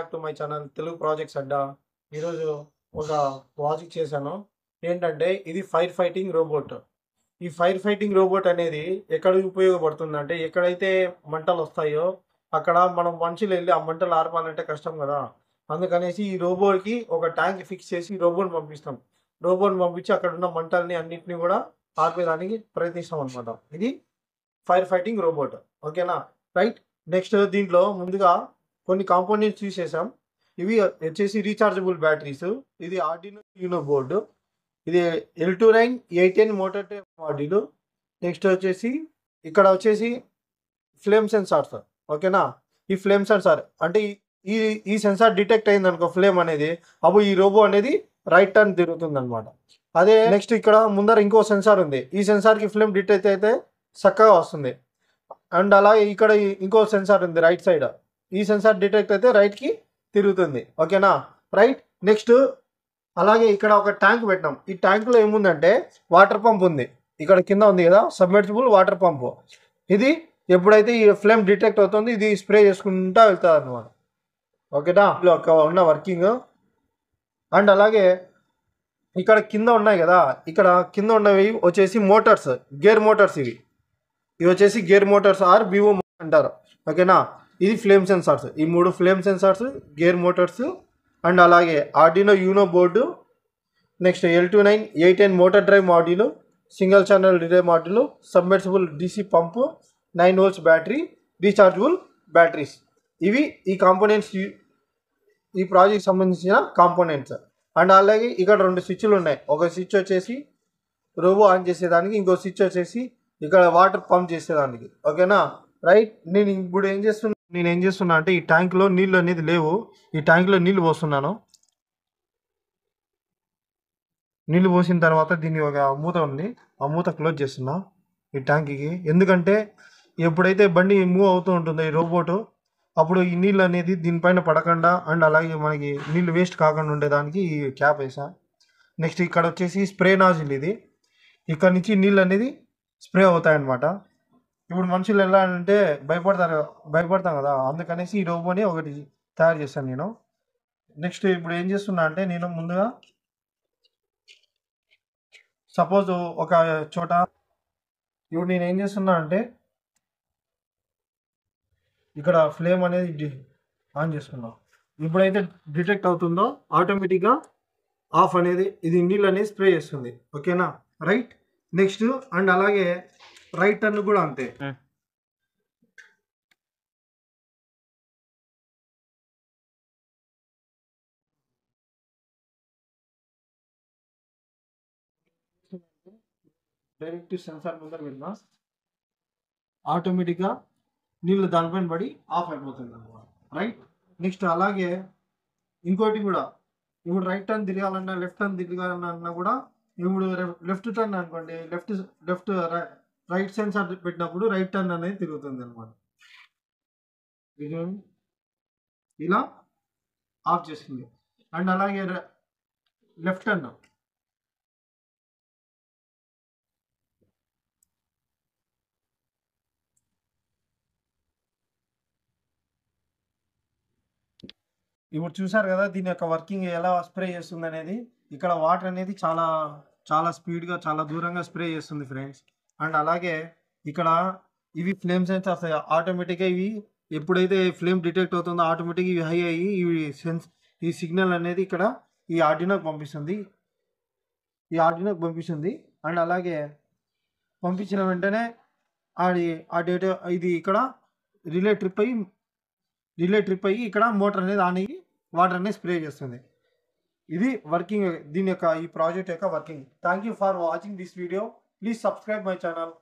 Back to my channel Telugu projects అడ్డా. ఈరోజు ఒక ప్రాజెక్ట్ చేశాను. ఏంటంటే ఇది ఫైర్ ఫైటింగ్ రోబోట్. ఈ ఫైర్ ఫైటింగ్ రోబోట్ అనేది ఎక్కడ ఉపయోగపడుతుందంటే ఎక్కడైతే మంటలు వస్తాయో అక్కడ మనం మనుషులు వెళ్ళి ఆ మంటలు ఆర్పాలంటే కష్టం కదా. అందుకనేసి ఈ రోబోట్కి ఒక ట్యాంక్ ఫిక్స్ చేసి రోబోట్ పంపిస్తాం. రోబోట్ పంపించి అక్కడ ఉన్న మంటల్ని అన్నింటినీ కూడా ఆర్పేదానికి ప్రయత్నిస్తాం అనమాట. ఇది ఫైర్ ఫైటింగ్ రోబోట్. ఓకేనా, రైట్. నెక్స్ట్ దీంట్లో ముందుగా కొన్ని కాంపోనెంట్స్ యూస్ చేసాం. ఇవి వచ్చేసి రీఛార్జబుల్ బ్యాటరీస్. ఇది ఆర్డినో యూనో బోర్డు. ఇది L29A10 motor type module. Next వచ్చేసి ఇక్కడ వచ్చేసి ఫ్లేమ్ సెన్సార్స్. ఓకేనా, ఈ ఫ్లేమ్ సెన్సార్ అంటే ఈ ఈ సెన్సార్ డిటెక్ట్ అయింది అనుకో ఫ్లేమ్ అనేది, అప్పుడు ఈ రోబో అనేది రైట్ టర్న్ తిరుగుతుంది అనమాట. అదే నెక్స్ట్ ఇక్కడ ముందర ఇంకో సెన్సార్ ఉంది. ఈ సెన్సార్కి ఫ్లేమ్ డిటెక్ట్ అయితే చక్కగా వస్తుంది. అండ్ అలాగే ఇక్కడ ఇంకో సెన్సార్ ఉంది రైట్ సైడ్. ఈ సెన్సార్ డిటెక్ట్ అయితే రైట్కి తిరుగుతుంది. ఓకేనా, రైట్. నెక్స్ట్ అలాగే ఇక్కడ ఒక ట్యాంక్ పెట్టినాం. ఈ ట్యాంక్లో ఏముందంటే వాటర్ పంప్ ఉంది. ఇక్కడ కింద ఉంది కదా సబ్మెర్సిబుల్ వాటర్ పంప్. ఇది ఎప్పుడైతే ఈ ఫ్లేమ్ డిటెక్ట్ అవుతుంది ఇది స్ప్రే చేసుకుంటూ వెళ్తుంది అనమాట. ఓకేనా, ఉన్న వర్కింగ్. అండ్ అలాగే ఇక్కడ కింద ఉన్నాయి కదా, ఇక్కడ కింద ఉన్నవి వచ్చేసి మోటార్స్, గేర్ మోటార్స్. ఇవి వచ్చేసి గేర్ మోటార్స్ ఆర్ బివో అంటారు. ఓకేనా, ఇది ఫ్లేమ్ సెన్సార్స్. ఈ 3 flame sensors, gear motors and అలాగే Arduino Uno board. Next L29A10 motor drive module, single channel relay module, submersible DC pump, 9 volts battery, rechargeable batteries. ఇవి ఈ components, ఈ project సంబంధించిన components. And అలాగే ఇక్కడ 2 స్విచ్లు ఉన్నాయి. ఒక స్విచ్ వచ్చేసి రోబో ఆన్ చేసేదానికి, ఇంకో స్విచ్ వచ్చేసి ఇక్కడ వాటర్ పంప్ చేసేదానికి. ఓకేనా, రైట్. నేను ఇప్పుడు ఏం చేస్తున్నా అంటే ఈ ట్యాంక్లో నీళ్ళు అనేది లేవు. ఈ ట్యాంక్లో నీళ్ళు పోస్తున్నాను. నీళ్ళు పోసిన తర్వాత దీన్ని ఒక మూత ఉంది, ఆ మూత క్లోజ్ చేస్తున్నా ఈ ట్యాంక్కి. ఎందుకంటే ఎప్పుడైతే బండి మూవ్ అవుతూ ఉంటుందో ఈ రోబోట్, అప్పుడు ఈ నీళ్ళు అనేది దీనిపైన పడకుండా అండ్ అలాగే మనకి నీళ్ళు వేస్ట్ కాకుండా ఉండేదానికి ఈ క్యాప్ వేసా. నెక్స్ట్ ఇక్కడ వచ్చేసి స్ప్రే నాజిల్. ఇది ఇక్కడ నుంచి నీళ్ళు అనేది స్ప్రే అవుతాయన్నమాట. ఇప్పుడు మనుషులు ఎలా అంటే భయపడతాం కదా, అందుకనేసి ఈ రోబోని ఒకటి తయారు చేశాను నేను. నెక్స్ట్ ఇప్పుడు ఏం చేస్తున్నా అంటే నేను ముందుగా సపోజ్ ఒక చోట ఇప్పుడు నేను ఏం చేస్తున్నా అంటే ఇక్కడ ఫ్లేమ్ అనేది ఆన్ చేసుకున్నాం. ఇప్పుడైతే డిటెక్ట్ అవుతుందో ఆటోమేటిక్గా ఆఫ్ అనేది ఇది నీళ్ళు అనేది స్ప్రే చేస్తుంది. ఓకేనా, రైట్. నెక్స్ట్ అండ్ అలాగే రైట్ టర్న్ కూడా అంతే. డైరెక్ట్ సెన్సార్ ముందర వెళ్ళినా ఆటోమేటిక్గా నీళ్ళు దానిపైన పడి ఆఫ్ అయిపోతుంది అన్నమాట, రైట్. నెక్స్ట్ అలాగే ఇంకోటి కూడా, ఇప్పుడు రైట్ టర్న్ తిరగాలన్నా లెఫ్ట్ టర్న్ తిరగాలన్నా కూడా, ఇప్పుడు లెఫ్ట్ టర్న్ అనుకోండి, లెఫ్ట్ రైట్ సెన్సార్ పెట్టినప్పుడు రైట్ టర్న్ అనేది తిరుగుతుంది అనమాట. ఇలా ఆఫ్ చేస్తుంది. అండ్ అలాగే లెఫ్ట్ టర్న్ ఇప్పుడు చూసారు కదా దీని యొక్క వర్కింగ్ ఎలా స్ప్రే చేస్తుంది అనేది. ఇక్కడ వాటర్ అనేది చాలా చాలా స్పీడ్గా చాలా దూరంగా స్ప్రే చేస్తుంది ఫ్రెండ్స్. అండ్ అలాగే ఇక్కడ ఇవి ఫ్లేమ్ సెన్సార్స్. ఆటోమేటిక్గా ఇవి ఎప్పుడైతే ఫ్లేమ్ డిటెక్ట్ అవుతుందో ఆటోమేటిక్గా ఇవి హై అయ్యి ఈ సిగ్నల్ అనేది ఇక్కడ ఈ ఆర్డినోకి పంపిస్తుంది. అండ్ అలాగే పంపించిన వెంటనే ఆ డేటా ఇది ఇక్కడ రిలే ట్రిప్ అయ్యి ఇక్కడ మోటార్ అనేది ఆన్ అయ్యి వాటర్ అనేది స్ప్రే చేస్తుంది. ఇది వర్కింగ్, దీని యొక్క ఈ ప్రాజెక్ట్ యొక్క working. Thank you for watching this video. Please subscribe my channel.